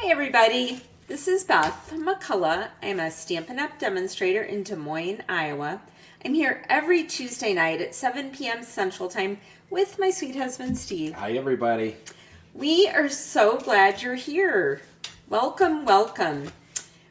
Hi everybody, this is Beth McCullough. I'm a Stampin' Up! Demonstrator in Des Moines, Iowa. I'm here every Tuesday night at 7 p.m. Central Time with my sweet husband Steve. Hi everybody. We are so glad you're here. Welcome, welcome.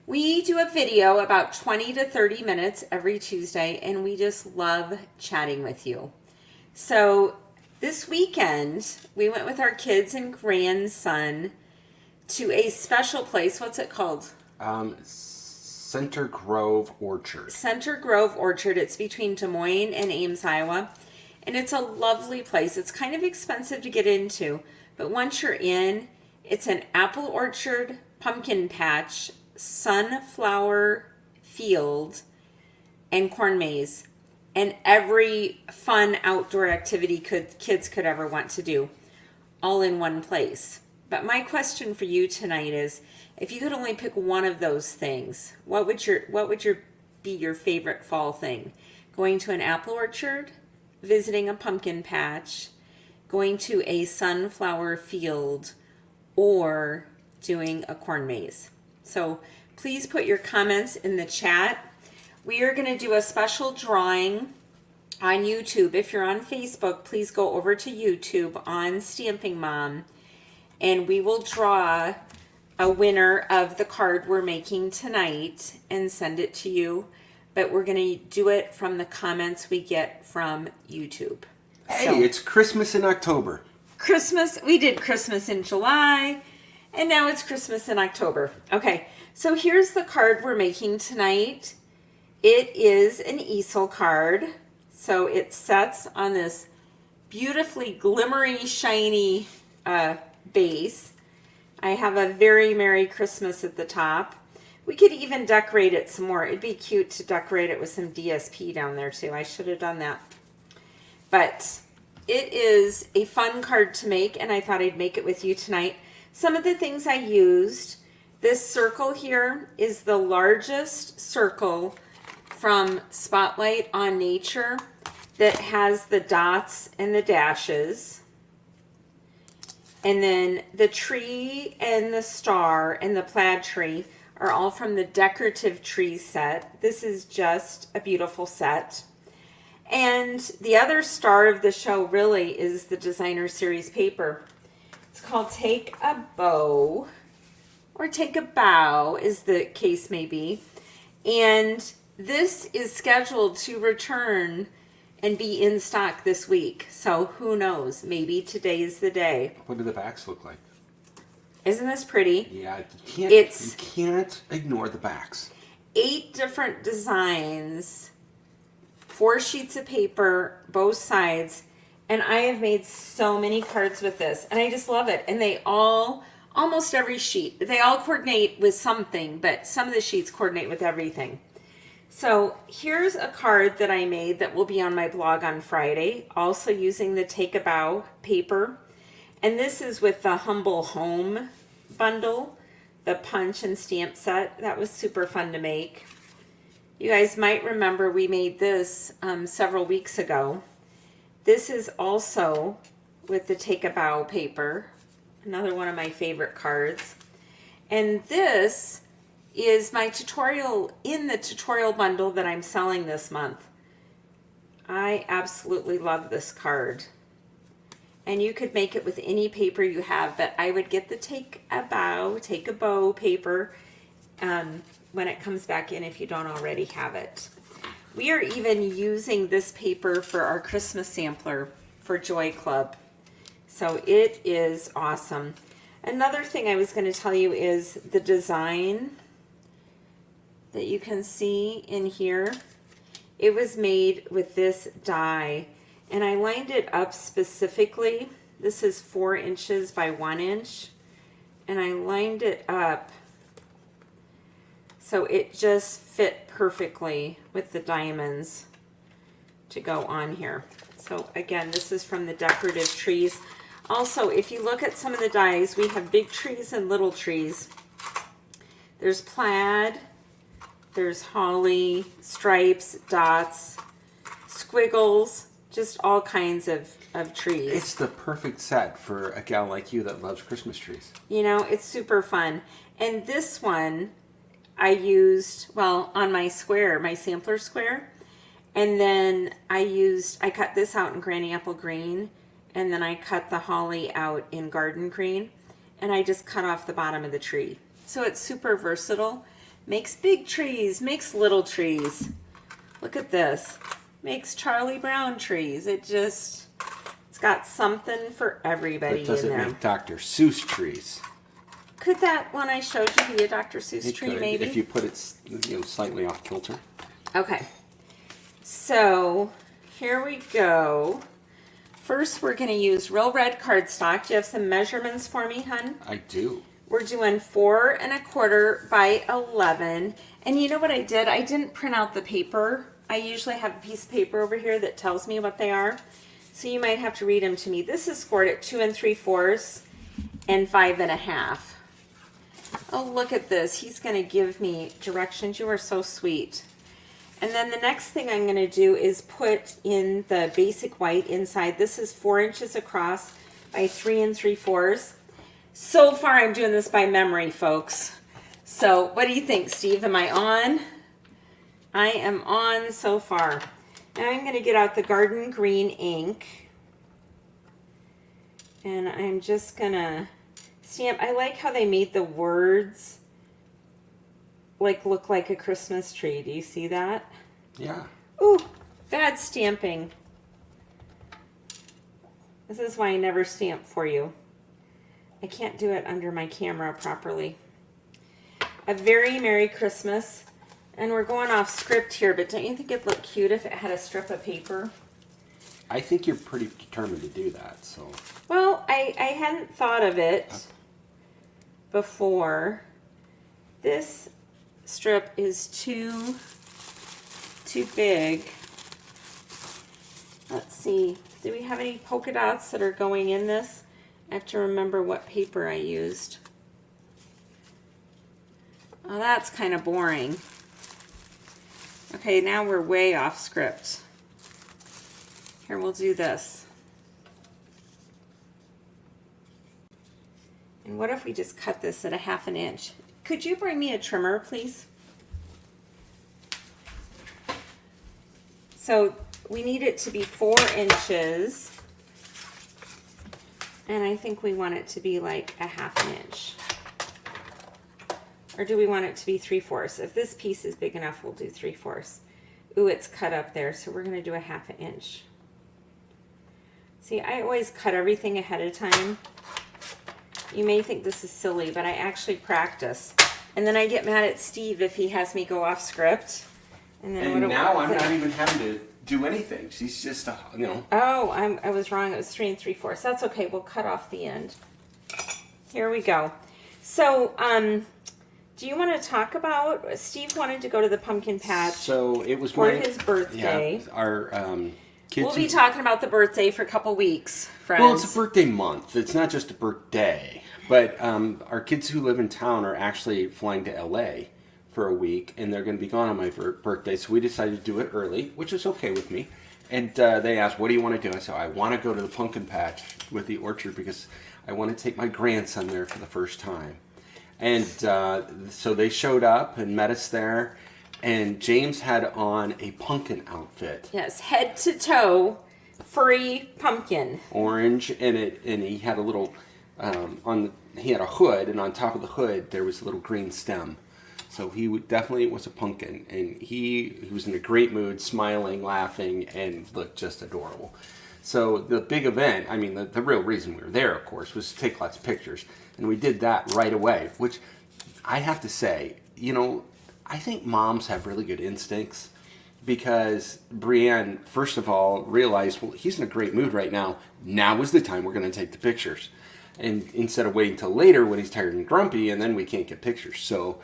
We do a video about 20 to 30 minutes every Tuesday and we just love chatting with you. So this weekend we went with our kids and grandson to a special place. What's it called? Center Grove Orchard. Center Grove Orchard. It's between Des Moines and Ames, Iowa. And it's a lovely place. It's kind of expensive to get into, but once you're in, it's an apple orchard, pumpkin patch, sunflower field, and corn maze. And every fun outdoor activity kids could ever want to do, all in one place. But my question for you tonight is, if you could only pick one of those things, what would be your favorite fall thing? Going to an apple orchard, visiting a pumpkin patch, going to a sunflower field, or doing a corn maze? So please put your comments in the chat. We are going to do a special drawing on YouTube. If you're on Facebook, please go over to YouTube on StampingMom. And we will draw a winner of the card we're making tonight and send it to you. But we're going to do it from the comments we get from YouTube. Hey, it's Christmas in October. We did Christmas in July, and now it's Christmas in October. Okay, so here's the card we're making tonight. It is an easel card. So it sets on this beautifully glimmery, shiny base. I have a very Merry Christmas at the top. We could even decorate it some more. It'd be cute to decorate it with some DSP down there too. I should have done that. But it is a fun card to make, and I thought I'd make it with you tonight. Some of the things I used, this circle here is the largest circle from Spotlight on Nature that has the dots and the dashes. And then the tree and the star and the plaid tree are all from the Decorative tree set. This is just a beautiful set. And the other star of the show really is the designer series paper. It's called Take a Bow, or Take a Bow is the case may be. And this is scheduled to return and be in stock this week. So who knows? Maybe today's the day. What do the backs look like? Isn't this pretty? Yeah, you can't ignore the backs. 8 different designs, 4 sheets of paper, both sides, and I have made so many cards with this, and I just love it. And they all, almost every sheet, they all coordinate with something, but some of the sheets coordinate with everything. So here's a card that I made that will be on my blog on Friday, also using the Take a Bow paper. And this is with the Humble Home bundle, the punch and stamp set. That was super fun to make. You guys might remember we made this several weeks ago. This is also with the Take a Bow paper, another one of my favorite cards. And this is my tutorial in the tutorial bundle that I'm selling this month. I absolutely love this card. And you could make it with any paper you have, but I would get the Take a Bow paper when it comes back in if you don't already have it. We are even using this paper for our Christmas sampler for Joy Club. So it is awesome. Another thing I was going to tell you is the design that you can see in here. It was made with this die, and I lined it up specifically. This is 4 inches by 1 inch, and I lined it up so it just fit perfectly with the diamonds to go on here. So again, this is from the Decorative trees. Also, if you look at some of the dies, we have big trees and little trees. There's plaid, there's holly, stripes, dots, squiggles, just all kinds of trees. It's the perfect set for a gal like you that loves Christmas trees. You know, it's super fun. And this one I used, well, on my square, my sampler square. And then I cut this out in granny apple green. And then I cut the holly out in garden green. And I just cut off the bottom of the tree. So it's super versatile. Makes big trees, makes little trees. Look at this. Makes Charlie Brown trees. It's got something for everybody But does in it there. make Dr. Seuss trees? Could that one I showed you be a Dr. Seuss It tree, could, maybe? if you put it slightly off kilter. Okay. So here we go. First, we're going to use real red cardstock. Do you have some measurements for me, hun? I do. We're doing 4 1/4 by 11. And you know what I did? I didn't print out the paper. I usually have a piece of paper over here that tells me what they are. So you might have to read them to me. This is scored at 2 3/4 and 5 1/2. Oh, look at this. He's going to give me directions. You are so sweet. And then the next thing I'm going to do is put in the basic white inside. This is 4 inches across by 3 3/4. So far, I'm doing this by memory, folks. So what do you think, Steve? Am I on? I am on so far. Now I'm going to get out the garden green ink. And I'm just going to stamp. I like how they made the words look like a Christmas tree. Do you see that? Yeah. Ooh, bad stamping. This is why I never stamp for you. I can't do it under my camera properly. A very Merry Christmas. And we're going off script here, but don't you think it'd look cute if it had a strip of paper? I think you're pretty determined to do that, so. Well, I hadn't thought of it before. This strip is too big. Let's see. Do we have any polka dots that are going in this? I have to remember what paper I used. Oh, that's kind of boring. Okay, now we're way off script. Here, we'll do this. And what if we just cut this at 1/2 inch? Could you bring me a trimmer, please? So we need it to be 4 inches. And I think we want it to be like 1/2 inch. Or do we want it to be 3/4? If this piece is big enough, we'll do 3/4. Ooh, it's cut up there, so we're going to do 1/2 inch. See, I always cut everything ahead of time. You may think this is silly, but I actually practice. And then I get mad at Steve if he has me go off script. And then And now I'm not even having to do anything. She's just, you know. Oh, I was wrong. It was 3 3/4. That's okay. We'll cut off the end. Here we go. So, do you want to talk about, Steve wanted to go to the pumpkin patch So it was for my, his birthday. Yeah, our kids. We'll be talking about the birthday for a couple weeks, friends. Well, it's a birthday month. It's not just a birthday. But our kids who live in town are actually flying to LA for a week, and they're going to be gone on my birthday. So we decided to do it early, which is okay with me. And they asked, "What do you want to do?" I said, "I want to go to the pumpkin patch with the orchard because I want to take my grandson there for the first time." And so they showed up and met us there. And James had on a pumpkin outfit. Yes, head to toe, furry pumpkin. Orange, and he had a little he had a hood, and on top of the hood there was a little green stem. So he definitely was a pumpkin, and he was in a great mood, smiling, laughing, and looked just adorable. So the big event, I mean, the real reason we were there, of course, was to take lots of pictures, and we did that right away. Which I have to say, you know, I think moms have really good instincts, because Brienne, first of all, realized, well, he's in a great mood right now. Now is the time we're going to take the pictures. And instead of waiting till later when he's tired and grumpy, and then we can't get pictures. So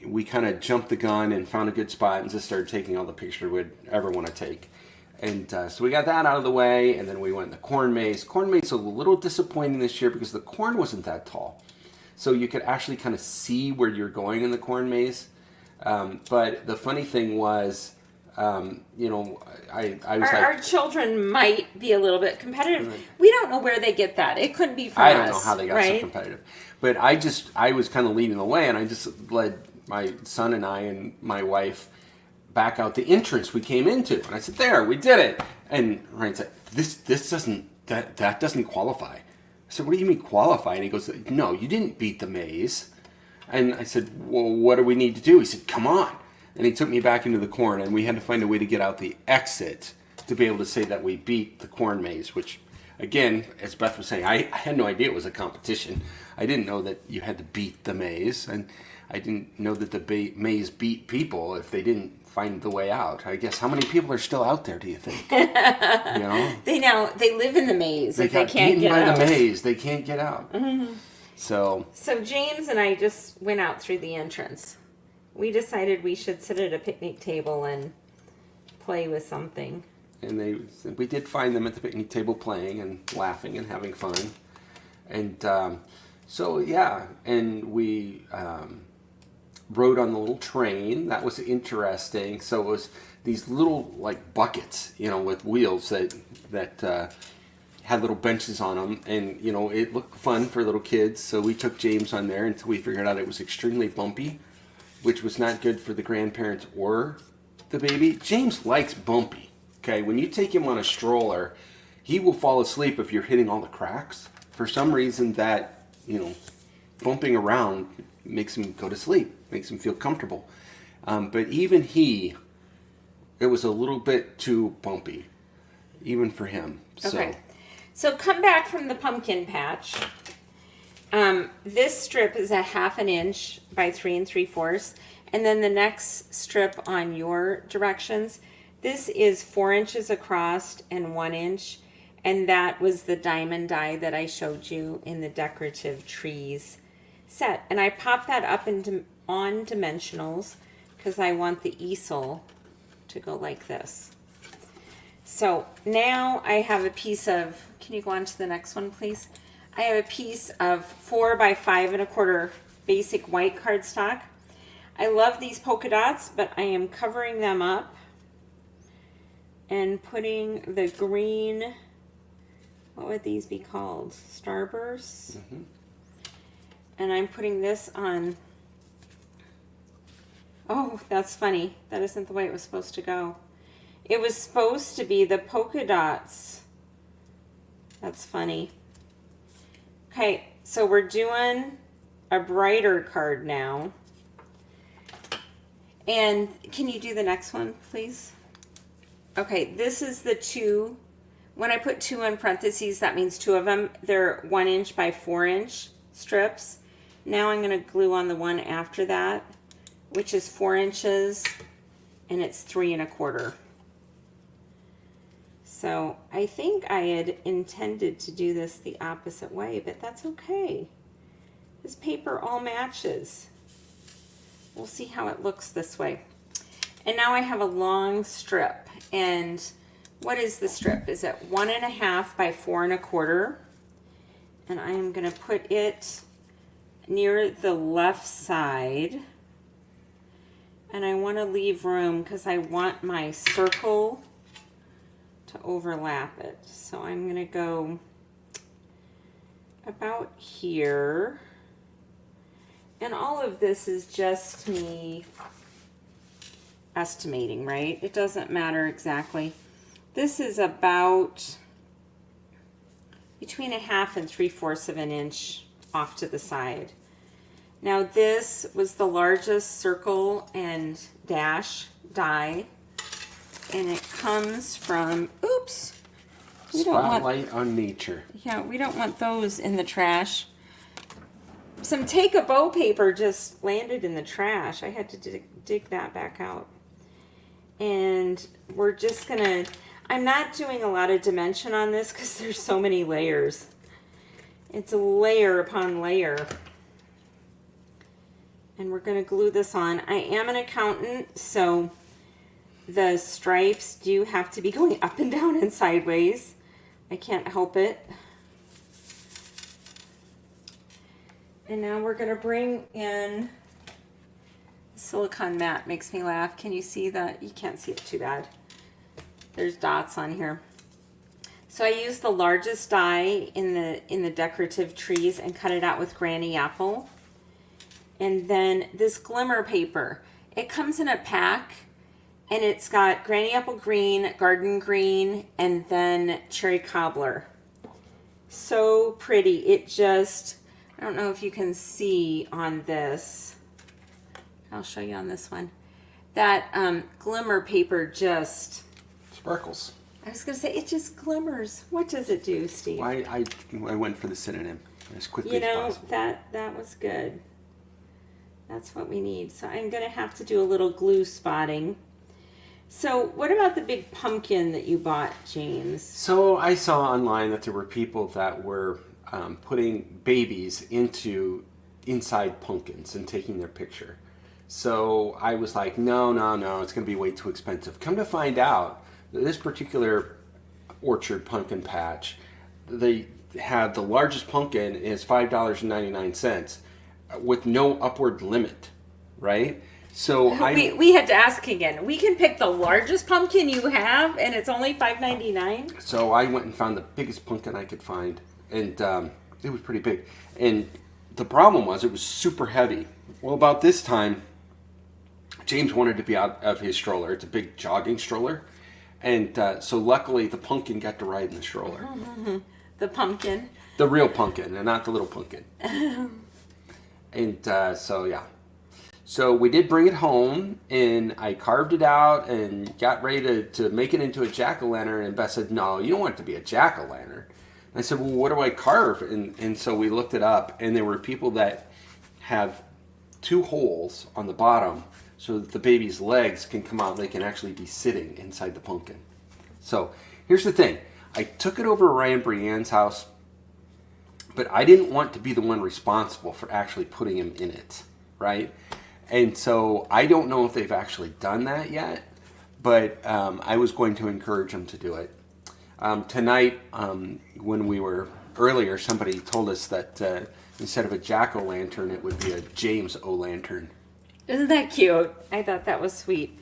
we kind of jumped the gun and found a good spot and just started taking all the pictures we'd ever want to take. And so we got that out of the way, and then we went in the corn maze. Corn maze was a little disappointing this year because the corn wasn't that tall. So you could actually kind of see where you're going in the corn maze. But the funny thing was, You know, I was Our like, children might be a little bit competitive. We don't know where they get that. It couldn't be from us. I don't know how they got so right? competitive, but I was kind of leading the way, and I just led my son and I and my wife back out the entrance we came into, and I said, "There, we did it." And Ryan said, "This that doesn't qualify." I said, "What do you mean qualify?" And he goes, "No, you didn't beat the maze." And I said, "Well, what do we need to do?" He said, "Come on." And he took me back into the corn, and we had to find a way to get out the exit to be able to say that we beat the corn maze, which, again, as Beth was saying, I had no idea it was a competition. I didn't know that you had to beat the maze, and I didn't know that the maze beat people if they didn't find the way out. I guess, how many people are still out there, do you think? You know? They live in the maze. They If they got can't beaten get by out. the maze. They can't get out. So James and I just went out through the entrance. We decided we should sit at a picnic table and play with something. and we did find them at the picnic table playing and laughing and having fun, and so yeah, and we rode on the little train. That was interesting. So it was these little like buckets, you know, with wheels that had little benches on them, and you know, it looked fun for little kids. So we took James on there until we figured out it was extremely bumpy, which was not good for the grandparents or the baby. James likes bumpy. Okay, when you take him on a stroller, he will fall asleep if you're hitting all the cracks. For some reason, that, you know, bumping around makes him go to sleep, makes him feel comfortable. But even it was a little bit too bumpy, even for him. Okay. So come back from the pumpkin patch. This strip is 1/2 inch by 3 3/4, and then the next strip on your directions, this is 4 inches across and 1 inch, and that was the diamond die that I showed you in the decorative trees set. And I popped that up on dimensionals because I want the easel to go like this. So now I have a piece of, can you go on to the next one, please? I have a piece of 4 by 5 1/4 basic white cardstock. I love these polka dots, but I am covering them up and putting the green, what would these be called? Starbursts? Mm-hmm. And I'm putting this on. Oh, that's funny. That isn't the way it was supposed to go. It was supposed to be the polka dots. That's funny. Okay, so we're doing a brighter card now. And can you do the next one, please? Okay, this is the 2. When I put 2 in parentheses, that means 2 of them. They're 1 inch by 4 inch strips. Now I'm going to glue on the one after that, which is 4 inches, and it's 3 1/4. So I think I had intended to do this the opposite way, but that's okay. This paper all matches. We'll see how it looks this way. And now I have a long strip. And what is the strip? Is it 1 1/2 by 4 1/4? And I am going to put it near the left side. And I want to leave room because I want my circle to overlap it. So I'm going to go about here. And all of this is just me estimating, right? It doesn't matter exactly. This is about between 1/2 and 3/4 of an inch off to the side. Now this was the largest circle and dash die, and it comes from, oops, we don't want, Spotlight on nature. yeah, we don't want those in the trash. Some Take a Bow paper just landed in the trash. I had to dig that back out. And we're just gonna, I'm not doing a lot of dimension on this because there's so many layers. It's a layer upon layer. And we're gonna glue this on. I am an accountant, so the stripes do have to be going up and down and sideways. I can't help it. And now we're going to bring in this silicone matte makes me laugh. Can you see that? You can't see it too bad. There's dots on here. So I used the largest die in the decorative trees and cut it out with Granny Apple. And then this glimmer paper. It comes in a pack, and it's got Granny Apple green, garden green, and then cherry cobbler. So pretty. It just, I don't know if you can see on this. I'll show you on this one. That glimmer paper just Sparkles. I was going to say, it just glimmers. What does it do, Steve? I went for the synonym as quickly You know, as possible. that was good. That's what we need. So I'm going to have to do a little glue spotting. So what about the big pumpkin that you bought, James? So I saw online that there were people that were putting babies inside pumpkins and taking their picture. So I was like, no, it's going to be way too expensive. Come to find out, this particular orchard pumpkin patch, they have the largest pumpkin is $5.99 with no upward limit, right? So we had to ask again. We can pick the largest pumpkin you have, and it's only $5.99. So I went and found the biggest pumpkin I could find, and it was pretty big. And the problem was it was super heavy. Well, about this time, James wanted to be out of his stroller. It's a big jogging stroller. And so luckily the pumpkin got to ride in the stroller. The pumpkin. The real pumpkin and not the little pumpkin. And so, yeah. So we did bring it home, and I carved it out and got ready to make it into a jack-o'-lantern. And Beth said, no, you don't want it to be a jack-o'-lantern. I said, well, what do I carve? And so we looked it up, and there were people that have 2 holes on the bottom so that the baby's legs can come out and they can actually be sitting inside the pumpkin. So here's the thing. I took it over to Ryan and Brienne's house, but I didn't want to be the one responsible for actually putting him in it, right? And so I don't know if they've actually done that yet, but I was going to encourage them to do it. Tonight, when we were earlier, somebody told us that instead of a jack-o'-lantern, it would be a James O-lantern. Isn't that cute? I thought that was sweet.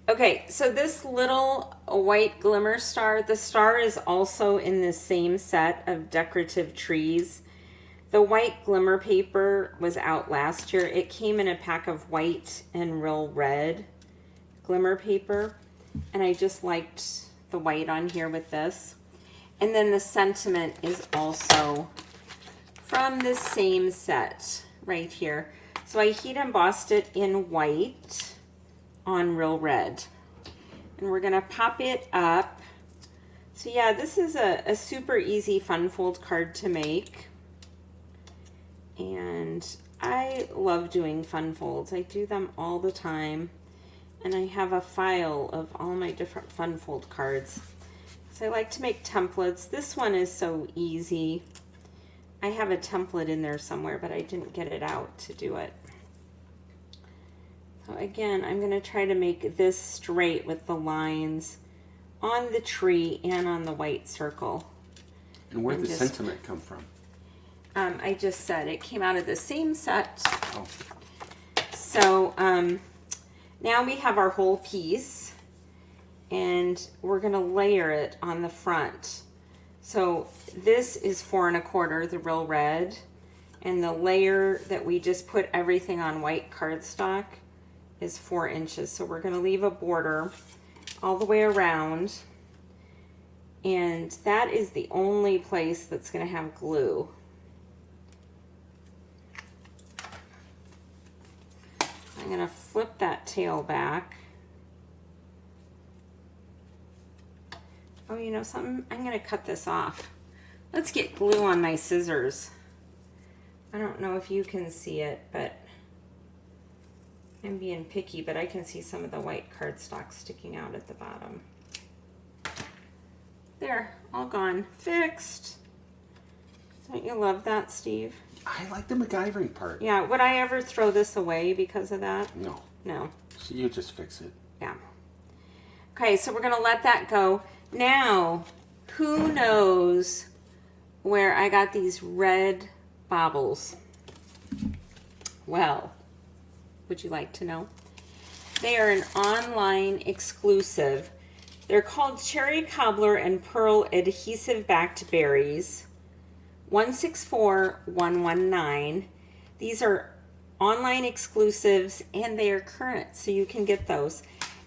Okay, so this little white glimmer star, the star is also in the same set of decorative trees. The white glimmer paper was out last year. It came in a pack of white and real red glimmer paper. And I just liked the white on here with this. And then the sentiment is also from the same set right here. So I heat embossed it in white on real red. And we're going to pop it up. So yeah, this is a super easy fun fold card to make. And I love doing fun folds. I do them all the time. And I have a file of all my different fun fold cards. So I like to make templates. This one is so easy. I have a template in there somewhere, but I didn't get it out to do it. So again, I'm going to try to make this straight with the lines on the tree and on the white circle. And where did the sentiment come from? I just said it came out of the same set. Oh. So now we have our whole piece, and we're going to layer it on the front. So this is 4 1/4, the real red, and the layer that we just put everything on white cardstock is 4 inches. So we're going to leave a border all the way around, and that is the only place that's going to have glue. I'm going to flip that tail back. Oh, you know something? I'm going to cut this off. Let's get glue on my scissors. I don't know if you can see it, but I'm being picky, but I can see some of the white cardstock sticking out at the bottom. There, all gone. Fixed. Don't you love that, Steve? I like the MacGyvering part. Yeah, would I ever throw this away because of that? No. No. So you just fix it. Yeah. Okay, so we're going to let that go. Now, who knows where I got these red baubles? Well, would you like to know? They are an online exclusive. They're called Cherry Cobbler and Pearl Adhesive Backed Berries. 164119. These are online exclusives and they are current, so you can get those.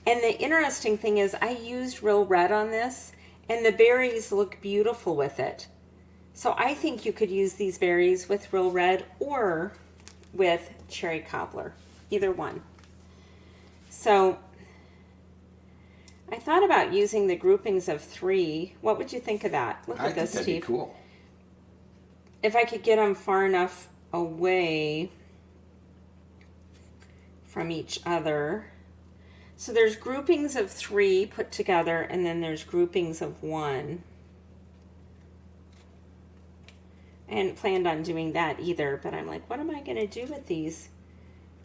And the interesting thing is I used Real Red on this and the berries look beautiful with it. So I think you could use these berries with Real Red or with Cherry Cobbler, either one. So I thought about using the groupings of 3. What would you think of that? Look at this, Steve. That'd be cool. If I could get them far enough away from each other. So there's groupings of 3 put together, and then there's groupings of 1. I hadn't planned on doing that either, but I'm like, what am I going to do with these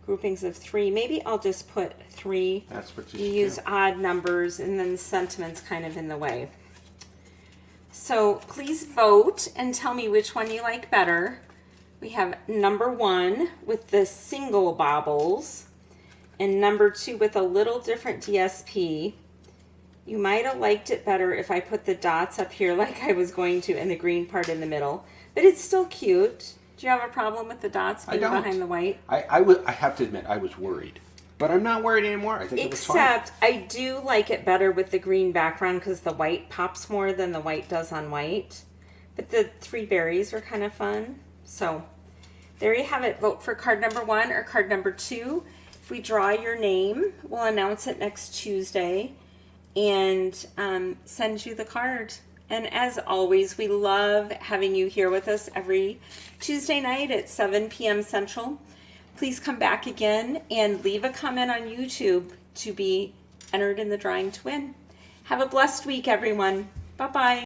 groupings of 3? Maybe I'll just put 3. That's what you use do. Odd numbers, and then the sentiment's kind of in the way. So please vote and tell me which one you like better. We have number 1 with the single bobbles and number 2 with a little different DSP. You might have liked it better if I put the dots up here like I was going to and the green part in the middle, but it's still cute. Do you have a problem with the dots being behind the white? I have to admit, I was worried. But I'm not worried anymore. I think it was fine. Except I do like it better with the green background because the white pops more than the white does on white. But the 3 berries are kind of fun. So there you have it. Vote for card number 1 or card number 2. If we draw your name, we'll announce it next Tuesday and send you the card. And as always, we love having you here with us every Tuesday night at 7 p.m. Central. Please come back again and leave a comment on YouTube to be entered in the drawing to win. Have a blessed week, everyone. Bye-bye.